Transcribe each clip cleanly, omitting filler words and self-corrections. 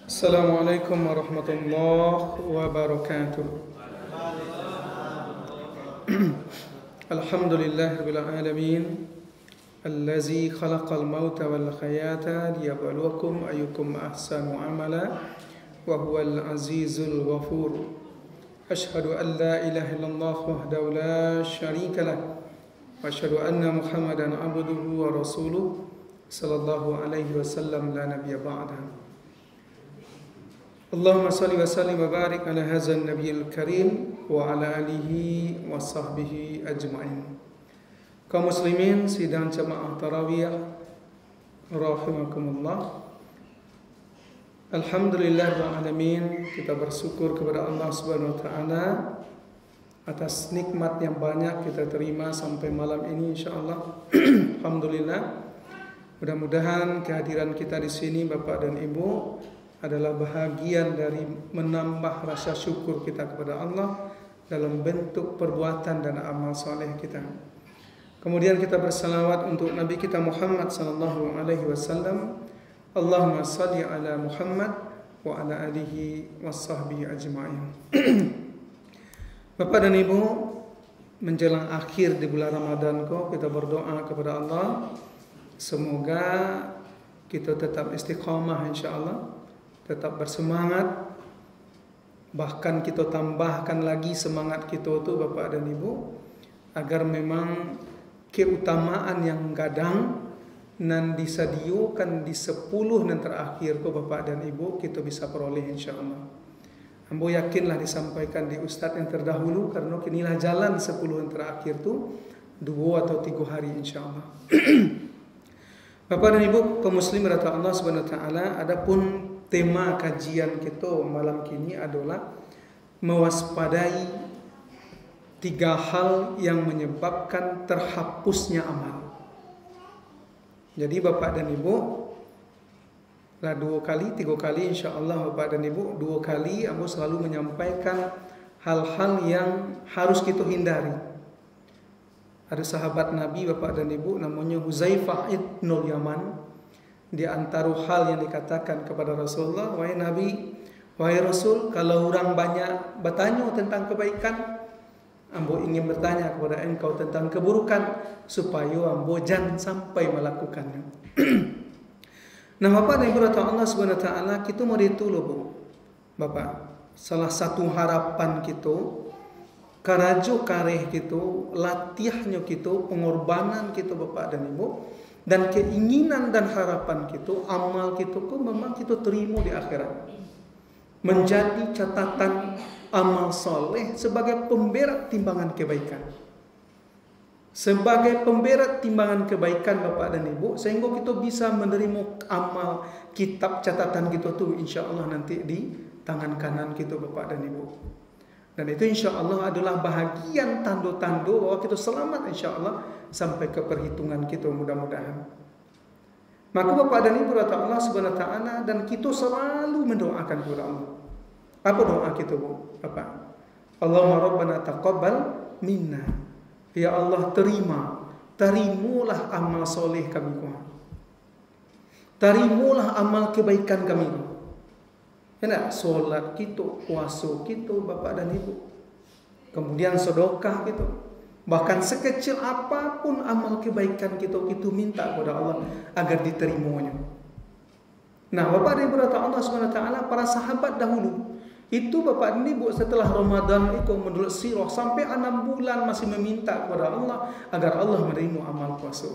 Assalamualaikum warahmatullahi wabarakatuh. Alhamdulillahirabbil alamin allazi khalaqal mauta wal hayata liyabluwakum ayyukum ahsanu amala wa huwal azizul ghafur. Ashhadu an la ilaha illallah wahdahu la syarika lah wa ashhadu anna Muhammadan abduhu wa rasuluh sallallahu alaihi wasallam la nabiyya ba'dahu. Allahumma salli wa sallim wa barik ala hadzal nabiyil karim wa ala alihi wa sahbihi ajma'in. Kaum muslimin sidang jemaah tarawih rahimakumullah. Alhamdulillah alamin, kita bersyukur kepada Allah Subhanahu wa taala atas nikmat yang banyak kita terima sampai malam ini insyaallah. Alhamdulillah. Mudah-mudahan kehadiran kita di sini Bapak dan Ibu adalah bahagian dari menambah rasa syukur kita kepada Allah dalam bentuk perbuatan dan amal soleh kita. Kemudian kita bersalawat untuk Nabi kita Muhammad sallallahu alaihi wasallam. Allahumma salli ala Muhammad wa ala alihi washabbihi ajma'in. Bapak dan Ibu, menjelang akhir di bulan Ramadan kita berdoa kepada Allah semoga kita tetap istiqamah insyaallah, tetap bersemangat, bahkan kita tambahkan lagi semangat kita tu Bapak dan Ibu, agar memang keutamaan yang gadang nan disediakan di 10 nan terakhir Bapak dan Ibu kita bisa peroleh insyaAllah. Ambo yakinlah disampaikan di Ustaz yang terdahulu, karena kinilah jalan 10 yang terakhir tu 2 atau 3 hari insyaAllah. Bapak dan Ibu kaum muslim rata Allah Subhanahu wa taala, adapun tema kajian kita malam kini adalah mewaspadai 3 hal yang menyebabkan terhapusnya amal. Jadi Bapak dan Ibu, lah 2 kali, 3 kali insyaAllah Bapak dan Ibu, 2 kali aku selalu menyampaikan hal-hal yang harus kita hindari. Ada sahabat Nabi Bapak dan Ibu namanya Huzaifah ibnul Yaman. Di antara hal yang dikatakan kepada Rasulullah, wahai Nabi, wahai Rasul, kalau orang banyak bertanya tentang kebaikan, ambo ingin bertanya kepada engkau tentang keburukan, supaya ambo jangan sampai melakukannya. Nah Bapak dan Ibu Allah Subhanahu wa taala, kita mau ditulu Bu. Bapak, salah satu harapan kita, karajo kareh kita, latihnya kita, pengorbanan kita Bapak dan Ibu, dan keinginan dan harapan kita, amal kita memang kita terima di akhirat, menjadi catatan amal soleh sebagai pemberat timbangan kebaikan, sebagai pemberat timbangan kebaikan Bapak dan Ibu, sehingga kita bisa menerima amal kitab catatan kita tu insyaAllah nanti di tangan kanan kita Bapak dan Ibu. Dan itu insyaAllah adalah bahagian tanda-tanda bahwa kita selamat insyaAllah sampai ke perhitungan kita mudah-mudahan. Maka Bapak dan Ibu rata Allah Subhanahu wa taala, dan kita selalu mendoakan kepada Allah. Apa doa kita Bu? Bapak, Allahumma rabbana taqabbal minna. Ya Allah, terimalah amal soleh kami. Terimalah amal kebaikan kami. Enak solat kita, puasa kita Bapak dan Ibu, kemudian sedekah kita, bahkan sekecil apapun amal kebaikan kita, kita minta kepada Allah agar diterimanya. Nah Bapak dan Ibu Allah SWT, para sahabat dahulu itu Bapak dan Ibu setelah Ramadan itu menurut sirah sampai 6 bulan masih meminta kepada Allah agar Allah menerima amal puasa.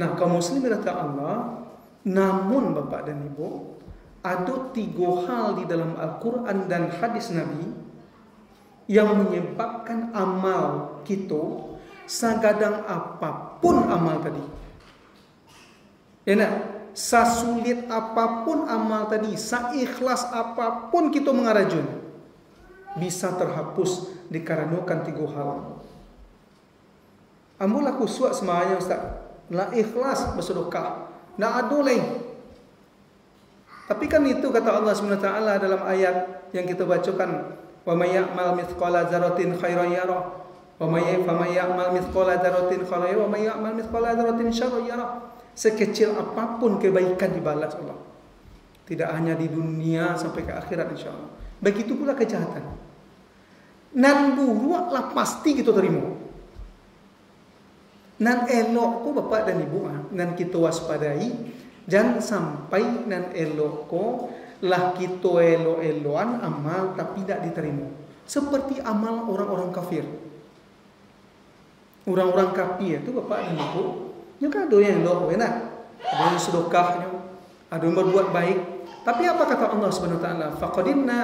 Nah kaum muslimin Allah, namun Bapak dan Ibu, ada 3 hal di dalam Al-Quran dan hadis Nabi yang menyebabkan amal kita, sagadang apapun amal tadi, sasulit apapun amal tadi, saikhlas apapun kita mengarajun, bisa terhapus dikarenakan 3 hal. Amul aku suat semayang Ustaz, la ikhlas bersedekah, nak ada lain. Tapi kan itu kata Allah SWT dalam ayat yang kita bacakan, wa may ya'mal mithqala dzarratin khairan yarah wa may ya'mal mithqala dzarratin khairan yarah wa may ya'mal mithqala dzarratin syarran yarah. Sekecil apapun kebaikan dibalas Allah. Tidak hanya di dunia sampai ke akhirat insya-Allah. Begitu pula kejahatan. Nan buruklah pasti kita terima. Nan elok ko bapak dan ibu, nan kita waspadai, jangan sampai nan elok ko lah kita elok-elokan amal tapi tidak diterima. Seperti amal orang-orang kafir. Orang-orang kafir itu bapak dan ibu, juga ada yang elok, enak. Ada yang sedekahnya, ada yang berbuat baik. Tapi apa kata Allah Subhanahu wa taala? Faqadinna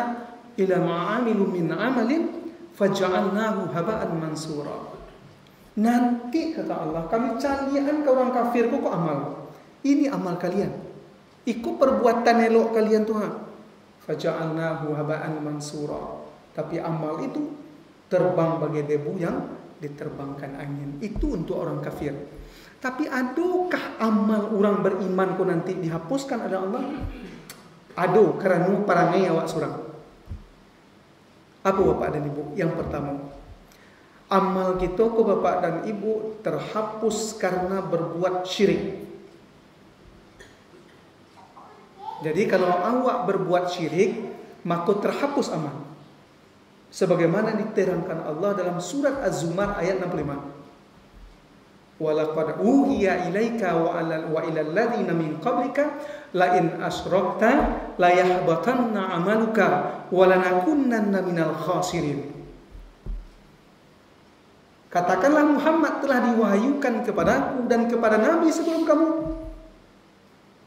ila ma'amilu min amalin faj'alnahu haba'an mansura. Nanti kata Allah, kami calian ke orang kafir kok amal. Ini amal kalian. Ikut perbuatan elok kalian Tuhan. Faj'alnahu haba'an mansura. Tapi amal itu terbang bagai debu yang diterbangkan angin. Itu untuk orang kafir. Tapi adakah amal orang beriman ko nanti dihapuskan oleh Allah? Ado kerana parangai awak surang. Apa bapak dan ibu? Yang pertama, amal kita ko bapak dan ibu terhapus karena berbuat syirik. Jadi kalau awak berbuat syirik, maka terhapus amal. Sebagaimana diterangkan Allah dalam surat Az-Zumar ayat 65. Walaqad uhiya ilaika wa ilal ladzina min qablika la in asyrakta la yahbatanna 'amaluka wa lanakunanna minal khasirin. Katakanlah Muhammad telah diwahyukan kepadaku dan kepada nabi sebelum kamu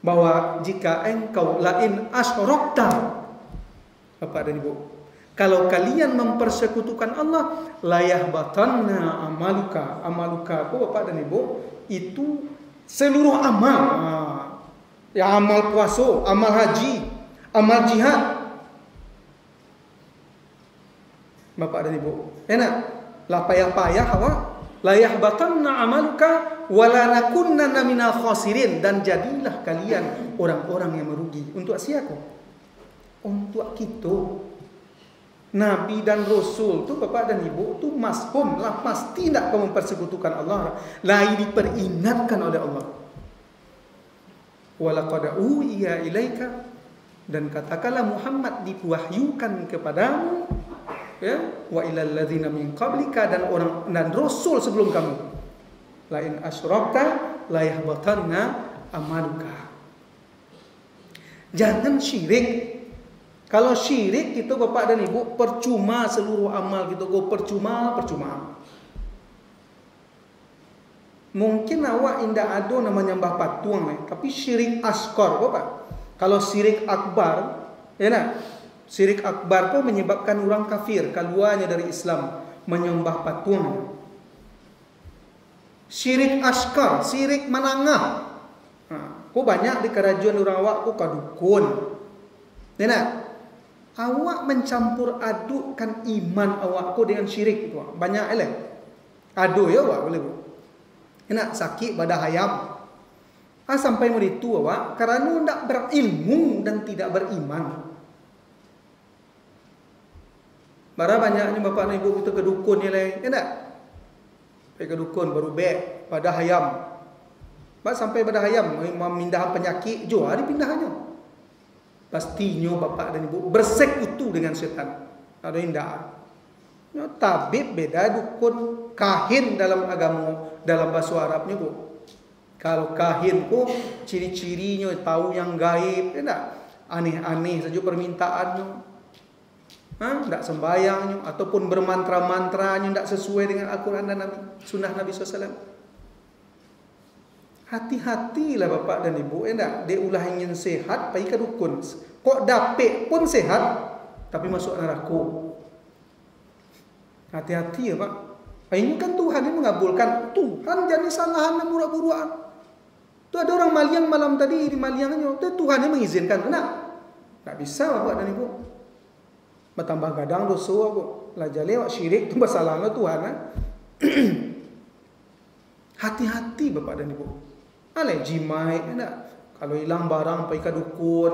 bahwa jika engkau la in asyrakta, Bapak dan Ibu, kalau kalian mempersekutukan Allah, layahbatanna amaluka. Amaluka apa Bapak dan Ibu? Itu seluruh amal. Ya, amal puasa, amal haji, amal jihad. Bapak dan Ibu, enak? Lah payah-payah awak. Layahbatanna amaluka walanakunna minal khasirin, dan jadilah kalian orang-orang yang merugi. Untuk siapa? Untuk kita. Nabi dan Rasul tu Bapak dan Ibu tu mashum lah, pasti tidak kau mempersekutukan Allah. Lain diperingatkan oleh Allah. Walaqad uhiya ilaika, dan katakanlah Muhammad diwahyukan kepadamu, ya, wa ilal ladzina min qablika, dan orang dan Rasul sebelum kamu. La in asyrakta la yahbatanna amaluka. Jangan syirik. Kalau syirik itu Bapak dan Ibu, percuma seluruh amal kita, percuma. Mungkin awak indah ada namanya nyembah patung, tapi syirik asghar Bapak. Kalau syirik akbar, ya nak? Syirik akbar itu menyebabkan orang kafir keluarnya dari Islam, menyembah patung. Syirik asghar, syirik menengah. Kau banyak di kerajaan orang awak kau kadukun. Ya nak? Awak mencampur adukkan iman awak ko dengan syirik itu. Banyak eleh. Adu ya awak boleh bu. Enak sakit pada hayam. Sampai mau itu awak kerana tidak berilmu dan tidak beriman. Bara banyaknya bapak dan ibu kita ke dukun ni leh. Enak. Pergi ke dukun baru bek pada hayam. Bak sampai pada hayam memindah penyakit jo hari pindahnya. Pastinya bapak dan ibu bersekutu dengan setan. Ada indah. Ya, tabib beda, dukun, kahin dalam agama, dalam bahasa Arabnya bu. Kalau kahin bu, ciri-cirinya tahu yang gaib, tidak aneh-aneh saja permintaannya. Tidak sembayangnya ataupun bermantra-mantranya tidak sesuai dengan Al-Quran dan Sunnah Nabi SAW. Hati-hatilah bapak dan ibu, enggak dia ulah ingin sehat pergi ke dukun. Kok dapet pun sehat tapi masuk neraka. Hati-hati ya Pak. Ini kan Tuhan yang mengabulkan. Tuhan jadi salahan dan burak-buruan. Tu ada orang maliang malam tadi di maliangnya, Tuhan yang mengizinkan. Tak bisa bapak dan ibu. Bertambah gadang dosa aku. Lah jale wak syirik tu masalahnya Tuhan. Hati-hati bapak dan ibu. Alai jimai, enggak. Kalau hilang barang pergi ke dukun.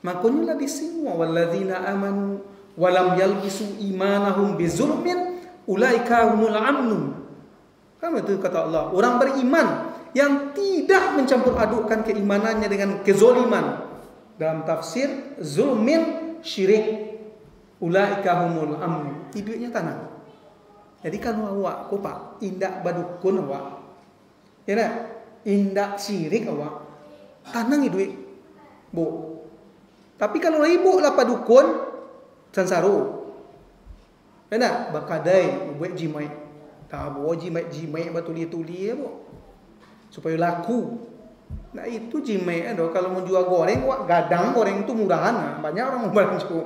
Makanya lah di semua walladzina amanu walam yalbisu imanahum bizulmin ulaika humul amnun. Kan itu kata Allah, orang beriman yang tidak mencampur adukkan keimanannya dengan kezoliman, Dalam tafsir zulmin syirik ulaika humul amn. Duitnya tanah. Jadi kalau awak ko pak indak badukun awak. Ya nak? Indak syirik awak. Tanang duit. Bu. Tapi kalau ibu lah padukun sansaru. Ya nak? Bakadai buat jimai. Tak boleh jimai batuli-tuli ya bu. Supaya laku. Nah itu jimai ado kalau mau jual goreng wak gadang goreng itu murahan. Banyak orang mau belanja.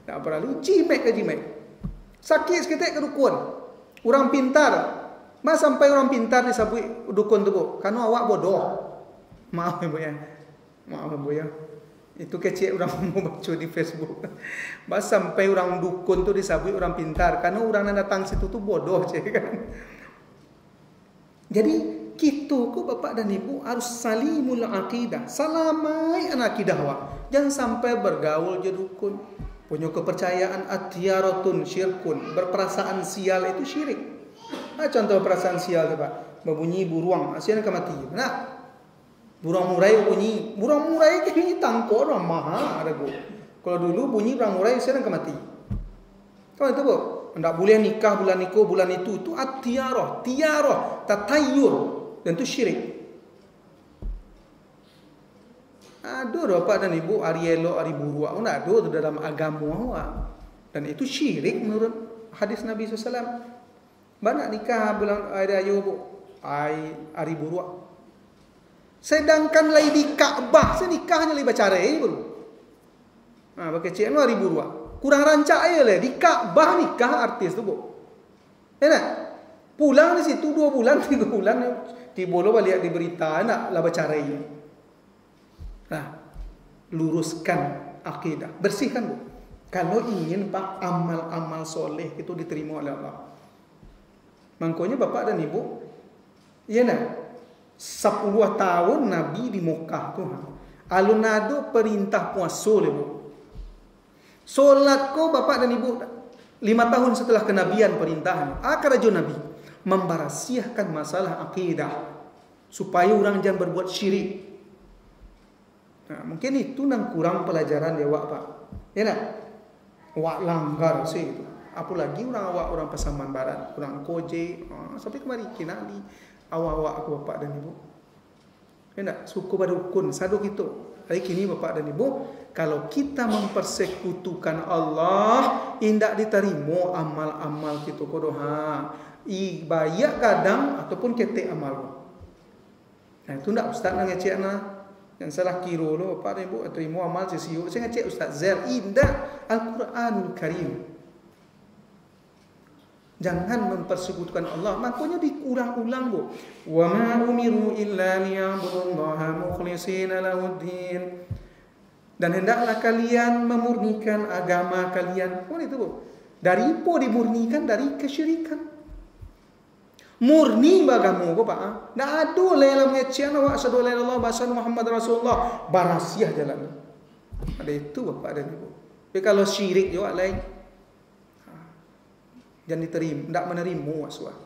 Tak perlu jimai ke jimai. Sakit seketik ke dukun. Orang pintar. Mas sampai orang pintar disabui dukun tu bu. Karena awak bodoh. Maaf ya bu ya. Maaf bu ya. Itu kecil orang mau baca di Facebook. Mas sampai orang dukun tu disabui orang pintar. Karena orang yang datang situ tu bodoh cik kan. Jadi kita ku bapak dan ibu harus salimul aqidah. Salamai an akidah awak. Jangan sampai bergaul je dukun. Punya kepercayaan atiyaratun syirkun. Berperasaan sial itu syirik. Nah, contoh perasaan sial tu pak. Berbunyi buruang. Asyik nak mati. Nak? Burung murai bunyi. Burung murai kini tangkor orang mahal. Ada bu. Kalau dulu bunyi burung murai asyik nak mati. Kau itu bu. Tak boleh nikah bulan itu bulan itu. Itu atiyarah. Tiyarah. Tatayur. Dan itu syirik. Ada bapak dan ibu hari elok hari buruk. Ada tu dalam agama awak. Dan itu syirik menurut hadis Nabi SAW. Banyak nikah bulan hari ayu bu. Hari buruk. Sedangkan lagi di Kaabah. Saya nikahnya lagi baca hari baru. Pakai cik hari buruk. Kurang rancak aja lah. Di Kaabah nikah artis tu bu. Enak? Pulang di situ 2 bulan 3 bulan. Dibolo balik di berita. Nak lah baca hari. Nah, luruskan akidah, bersihkan bu. Kalau ingin pak amal-amal soleh itu diterima oleh Allah. Makanya bapak dan ibu, ya nak 10 tahun Nabi di Mekah tu, alun ada perintah puasa le bu. Solat ko bapak dan ibu 5 tahun setelah kenabian perintahan. Akarajo Nabi membarasiahkan masalah akidah supaya orang jangan berbuat syirik. Nah, mungkin itu nang kurang pelajaran dia wak pak. Ya nak? Wak langgar sih itu. Apalagi orang Pasaman Barat, orang Koje, sampai kemari kinali awak aku bapak dan ibu. Ya nak? Suku badukun saduk itu. Hari kini bapak dan ibu, kalau kita mempersekutukan Allah, indak diterima amal-amal kita kodoha. Bayak kadang ataupun ketek amal. Nah, itu ndak ustaz nang ngecek na. Yang salah kiro lo, Pak Ibu terima amal sesiu. Saya ngecek Ustaz Zer indah Al-Quranul Karim. Jangan mempersekutukan Allah. Makanya dikurang-ulang bu. Wa ma umiru illa liya'budullaha mukhlishina lahuddin. Dan hendaklah kalian memurnikan agama kalian. Oh itu bu. Dari po dimurnikan dari kesyirikan. Murni bagamu ko pak. Tak ada dalam ngecian awak asyhadu alla ilaha illallah wa asyhadu Muhammad Rasulullah. Barasiah jalan. Ada itu bapak dan ibu. Tapi kalau syirik juga lain. Jangan diterima, tak menerima waswa.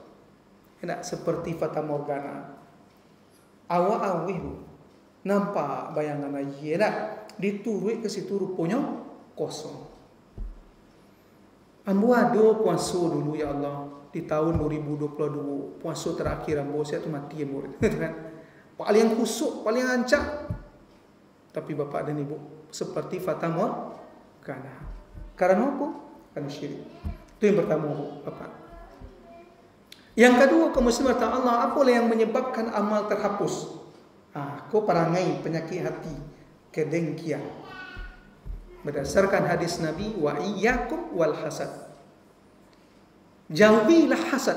Tidak seperti fata morgana. Awak awih bu. Nampak bayangan aja. Tak diturut ke situ rupanya kosong. Ambo ada puasa dulu ya Allah. Di tahun 2022 puasa terakhir ambo saya tu mati ambo kan. Paling kusuk, paling ancak. Tapi bapak dan ibu seperti fata morgana. Karena apa? Karena syirik. Itu yang pertama bapak. Yang kedua kemusliman Allah, apalah yang menyebabkan amal terhapus? Kau perangai penyakit hati, kedengkian. Berdasarkan hadis Nabi, wa iyyakum wal hasad. Jauhilah hasad.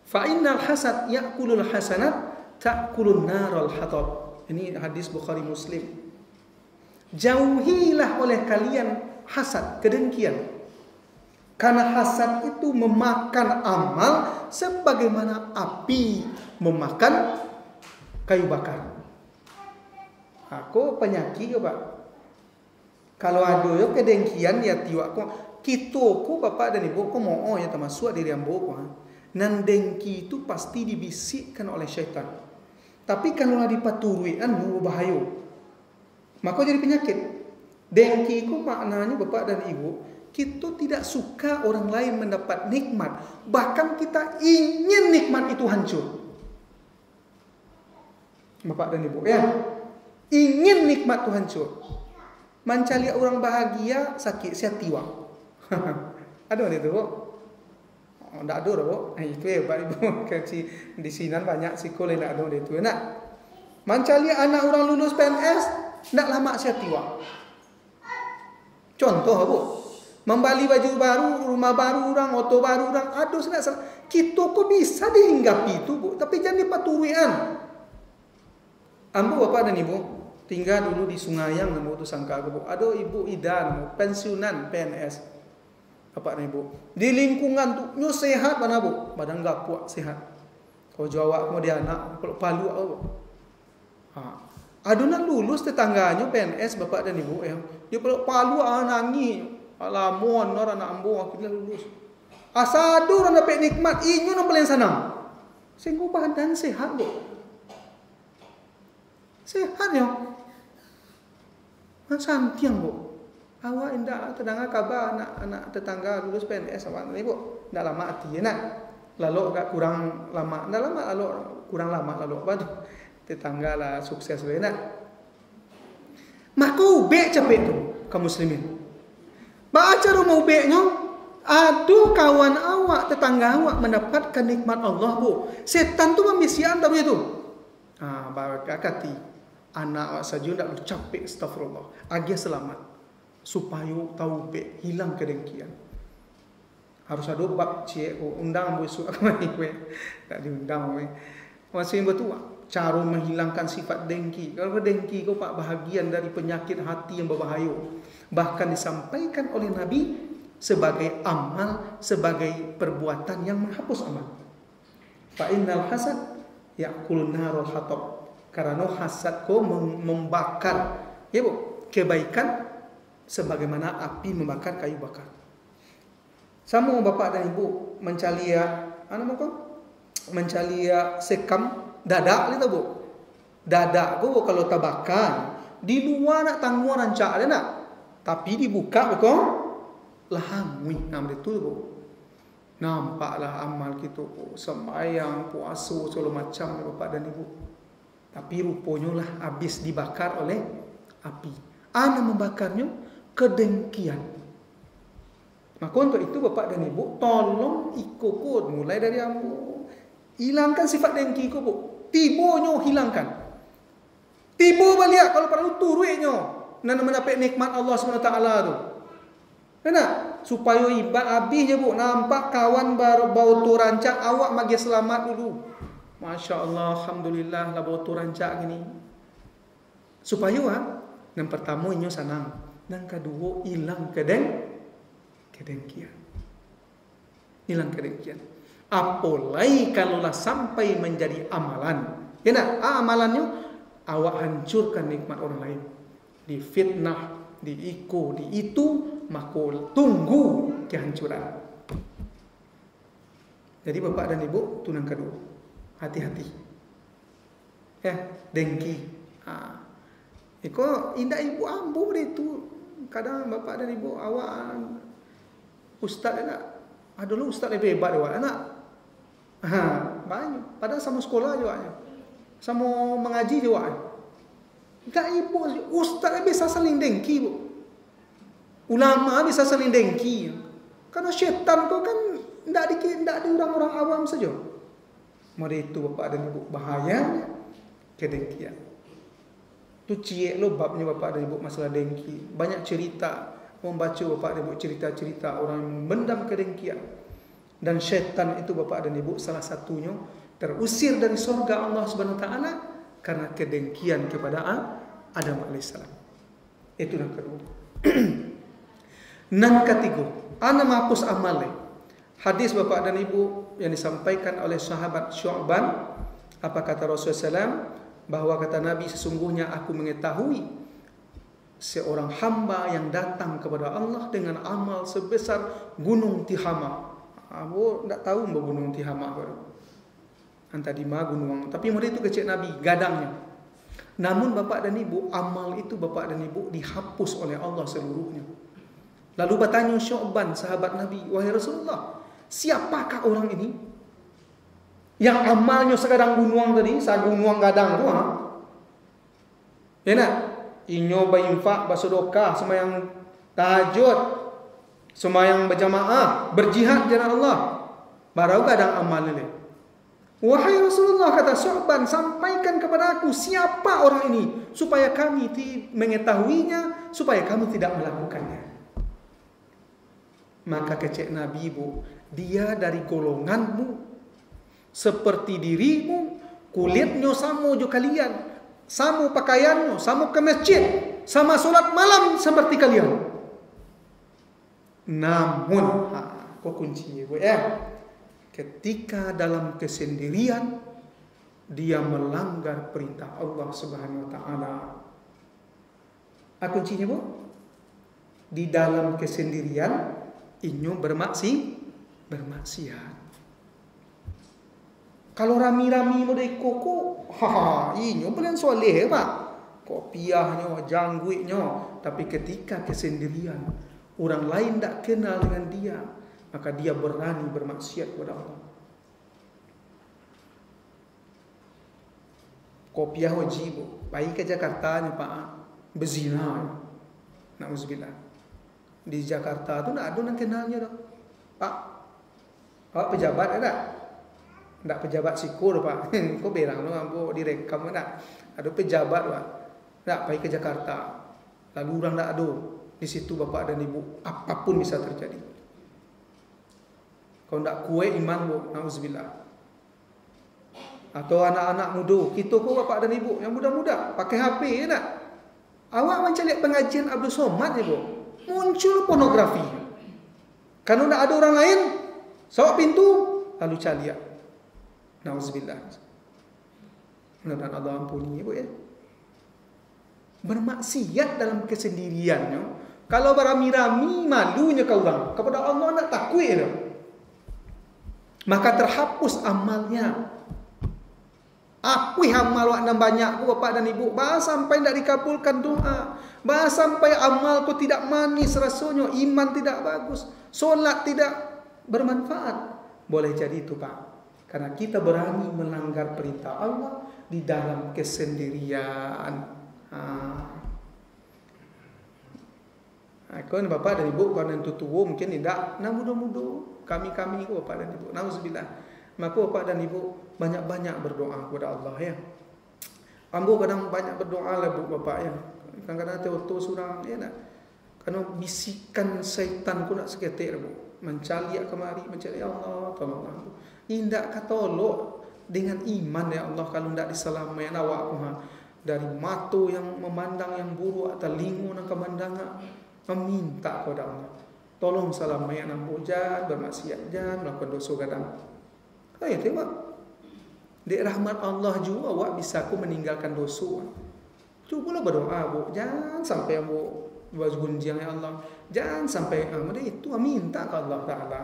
Fa innal hasad ya'kulul hasanat ta'kulun naral hatab. Ini hadis Bukhari Muslim. Jauhilah oleh kalian hasad, kedengkian. Karena hasad itu memakan amal sebagaimana api memakan kayu bakar. Aku penyakit ke pak. Kalau ada yo kedengkian ya tiwak ko kita ko bapak dan ibu ko mau ya termasuk diri ambo ko. Nan dengki itu pasti dibisikkan oleh syaitan. Tapi kalau dipaturi anu bahaya. Maka jadi penyakit. Dengki itu maknanya bapak dan ibu, kita tidak suka orang lain mendapat nikmat, bahkan kita ingin nikmat itu hancur. Bapak dan ibu ya, ingin nikmat itu hancur. Mencari orang bahagia sakit setiwa. Ada itu bu? Oh, tidak ada bu. Itu ya pak ibu. Di sini banyak sekolah tidak ada itu. Nak, mencari anak orang lulus PNS tidak lama setiwa. Contoh bu, membeli baju baru, rumah baru orang, motor baru orang. Aduh sudah salah. Kita kok bisa dihinggapi itu bu, tapi jangan dipaturuian. Ambo bapak dan ibu tinggal dulu di Sungayang, nemu tu sangka bu. Aduh ibu Idan, pensiunan PNS. Bapak dan ibu di lingkungan tu nyu sehat mana bu, badan gak kuat sehat. Kau jawab mau dia anak kalau palu apa? Aduh nak lulus tetangganya PNS bapak dan ibu ya. Dia kalau palu nangis, alamon orang nak ambo akhirnya lulus. Asadu orang dapat nikmat, inyo nak paling senang. Sehingga badan sehat bu. Sehat ya. Santiang bu. Awak indah terdengar kabar anak tetangga lulus PNS awak ni bu. Dah lama hati nak. Lalu agak kurang lama. Dah lama lalu kurang lama lalu apa tu? Tetangga lah sukses le nak. Maka ubek capek tu kaum muslimin. Baca rumah ubeknya, aduh kawan awak, tetangga awak mendapatkan nikmat Allah bu. Setan tu memisian tak begitu? Barakati anak awak saja tak boleh capek astagfirullah. Agia selamat supaya tahu ubek hilang kedengkian. Harus ada bab cik undang besok kemari we. Tak diundang we. Masih betul cara menghilangkan sifat dengki. Kalau dengki kau pak bahagian dari penyakit hati yang berbahaya. Bahkan disampaikan oleh Nabi sebagai amal, sebagai perbuatan yang menghapus amal. Fa innal hasad ya'kulun narul hatab. Karena hasad kau membakar ya bu, kebaikan sebagaimana api membakar kayu bakar. Sama bapak dan ibu mencalia mencalia sekam dadak ni tahu bu. Dadak tu kalau tabakan di luar nak tangguh rancak dia nak. Tapi dibuka betul lahangwi nama itu bu. Nampaklah amal kita bu, sembahyang, puasa segala macam bapak dan ibu. Tapi rupanya lah habis dibakar oleh api. Ana membakarnya kedengkian. Maka untuk itu bapak dan ibu tolong ikut mulai dari ambo. Hilangkan sifat dengki ko bu. Tibonyo hilangkan. Tibo balik kalau perlu turuinyo. Nana mendapat nikmat Allah SWT tu. Kena supaya ibad habis je bu. Nampak kawan bau tu rancak awak magi selamat dulu. Masya Allah, alhamdulillah lah bau tu rancak gini. Supaya yang pertama inyo senang, yang kedua hilang kedengkian. Hilang kedengkian. Apalagi kalaulah sampai menjadi amalan. Ya nak, amalannya awak hancurkan nikmat orang lain. Difitnah, diiko, di itu, maka tunggu kehancuran. Jadi bapak dan ibu, itu yang kedua. Hati-hati. Ya, dengki. Iko indah ibu ambu itu. Kadang bapak dan ibu awak ustaz nak. Ada lu ustaz lebih hebat awak anak. Banyak. Padahal sama sekolah juga. Sama mengaji juga. Tak ibu ustaz bisa saling dengki bu. Ulama bisa saling dengki. Karena syaitan tu kan tidak di orang-orang awam saja. Mari itu bapak dan ibu bahayanya kedengkian. Tu ciek lo babnya bapak dan ibu masalah dengki. Banyak cerita membaca bapak dan ibu cerita-cerita orang yang memendam kedengkian. Dan syaitan itu bapak dan ibu salah satunya terusir dari surga Allah Subhanahu Wa Taala karena kedengkian kepada Adam alaihissalam. Itu yang kedua. Nan ketiga, ana menghapus amal. Hadis bapak dan ibu yang disampaikan oleh sahabat Syu'ban, apa kata Rasulullah SAW, bahwa kata Nabi, sesungguhnya aku mengetahui seorang hamba yang datang kepada Allah dengan amal sebesar gunung Tihama. Aku tak tahu gunung Tihama. Entah di mana gunung, tapi mereka itu kecil Nabi gadangnya. Namun Bapak dan Ibu, amal itu Bapak dan Ibu dihapus oleh Allah seluruhnya. Lalu bertanya Syu'ban, sahabat Nabi, wahai Rasulullah, siapakah orang ini yang amalnya sekadang gunuang tadi, sagunuang gadang tu ha? Ya nak? Inyo berinfak, bersedekah, sembahyang tahajud, sembahyang berjamaah, berjihad di jalan Allah. Baru kadang amal ni. Wahai Rasulullah, kata Syu'ban, sampaikan kepada aku siapa orang ini supaya kami mengetahuinya, supaya kami tidak melakukannya. Maka kecek Nabi, Bu, dia dari golonganmu, seperti dirimu, kulitnya sama jo kalian, sama pakaiannya, sama ke masjid, sama solat malam seperti kalian. Namun, kok kuncinya, Bu ya? Ketika dalam kesendirian dia melanggar perintah Allah Subhanahu wa taala. Apa kuncinya, Bu? Di dalam kesendirian inyo bermaksiat. Kalau rami-rami model koko, inyo bukan soleh, Pak. Kopiahnya, jangguitnya, tapi ketika kesendirian, orang lain tak kenal dengan dia, maka dia berani bermaksiat kepada Allah. Kopiah wajib, pergi ke Jakarta ni Pak, berzina. Na'udzubillah. Di Jakarta tu tak ada yang kenalnya dah. Pak, awak pejabat ada? Tak pejabat sikur Pak. Kau berang tu ambo direkam tak? Ada pejabat Pak. Tak pergi ke Jakarta. Lalu orang tak ada. Di situ Bapak dan Ibu, apapun bisa terjadi. Kalau tak kuat iman bu, na'udzubillah. Atau anak-anak muda, kita kau Bapak dan Ibu yang muda-muda pakai HP tak? Awak mencari pengajian Abdul Somad ni bu, muncul pornografi. Kalau tak ada orang lain, sawak pintu lalu cari. Na'udzubillah. Mudah-mudahan Allah ampuni bu ya. Bermaksiat dalam kesendiriannya, kalau berami-rami malunya kau orang kepada Allah nak takut dah. Maka terhapus amalnya. Apa amal wak nan banyak ku Bapak dan Ibu, bah sampai tidak dikabulkan doa, bah sampai amal ku tidak manis rasanya, iman tidak bagus, solat tidak bermanfaat. Boleh jadi itu Pak, karena kita berani melanggar perintah Allah di dalam kesendirian. Kau ni Bapak dan Ibu, kau yang tua mungkin tidak, nah muda-muda kami ku Bapak dan Ibu, na'udzubillah. Maka Bapak dan Ibu banyak-banyak berdoa kepada Allah ya. Ambo kadang banyak berdoa lah Bapak ya. Kadang-kadang teoto surang ya nak. Karena bisikan syaitan ku nak seketik Bu. Mencaliak kemari, mencari Allah, tolong aku. Indak kata tolong dengan iman ya Allah, kalau ndak diselamatkan awak ku ha. Dari mata yang memandang yang buruk atau lingu nang kemandangan, meminta kepada Allah. Tolong selamatkan ambo jangan bermaksiat, jangan melakukan dosa gadang. Ya tengok. Di rahmat Allah juga awak bisa aku meninggalkan dosa. Cubalah berdoa bu, jangan sampai ambo bergunjing ya Allah. Jangan sampai itu minta ke Allah Taala.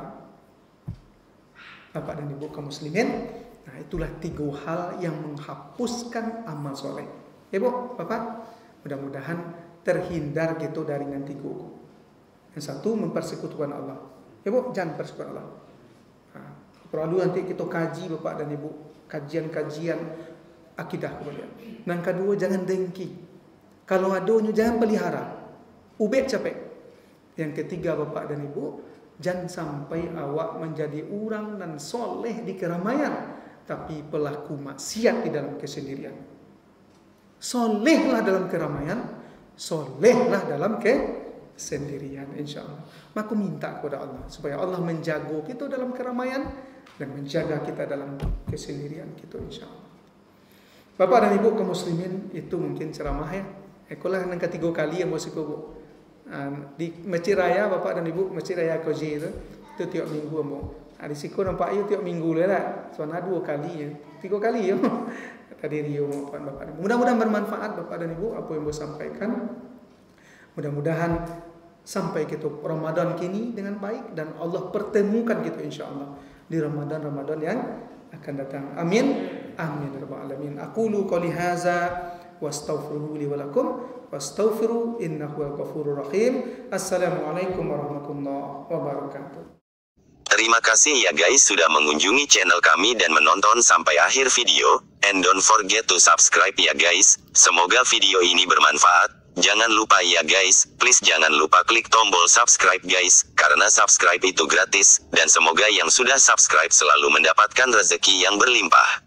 Bapak dan Ibu kaum muslimin, nah itulah 3 hal yang menghapuskan amal soleh. Ya Bu, Bapak, mudah-mudahan terhindar gitu dari yang 3. Yang satu mempersekutukan Allah. Ya Bu, jangan persekutukan Allah. Perlu nanti kita kaji Bapak dan Ibu, kajian-kajian akidah kemudian. Yang kedua, jangan dengki. Kalau adanya jangan pelihara. Ubek capek. Yang ketiga Bapak dan Ibu, jangan sampai awak menjadi orang dan soleh di keramaian, tapi pelaku maksiat di dalam kesendirian. Solehlah dalam keramaian, solehlah dalam kesendirian insya-Allah. Maka minta kepada Allah supaya Allah menjaga kita dalam keramaian dan menjaga kita dalam kesendirian kita insya-Allah. Bapak dan Ibu kaum muslimin, itu mungkin ceramah ya. Itulah yang ketiga kali yang masih Bu. Di Masjid Raya Bapak dan Ibu, Masjid Raya Koji itu tiap minggu Bu. Di siku nampak tiap minggu lah. Soalnya 2 kali ya. 3 kali ya. Tadi Rio Bapak dan Ibu. Mudah-mudahan bermanfaat Bapak dan Ibu apa yang Bu sampaikan. Mudah-mudahan sampai kita Ramadan kini dengan baik dan Allah pertemukan kita insya-Allah di Ramadan yang akan datang. Amin. Amin ya rabbal alamin. Aqulu qouli hadza wastaghfiruhu li wa lakum wastaghfiru innahu wal ghafurur rahim. Assalamualaikum warahmatullahi wabarakatuh. Terima kasih ya guys sudah mengunjungi channel kami dan menonton sampai akhir video, and don't forget to subscribe ya guys. Semoga video ini bermanfaat. Jangan lupa ya guys, please jangan lupa klik tombol subscribe guys, karena subscribe itu gratis, dan semoga yang sudah subscribe selalu mendapatkan rezeki yang berlimpah.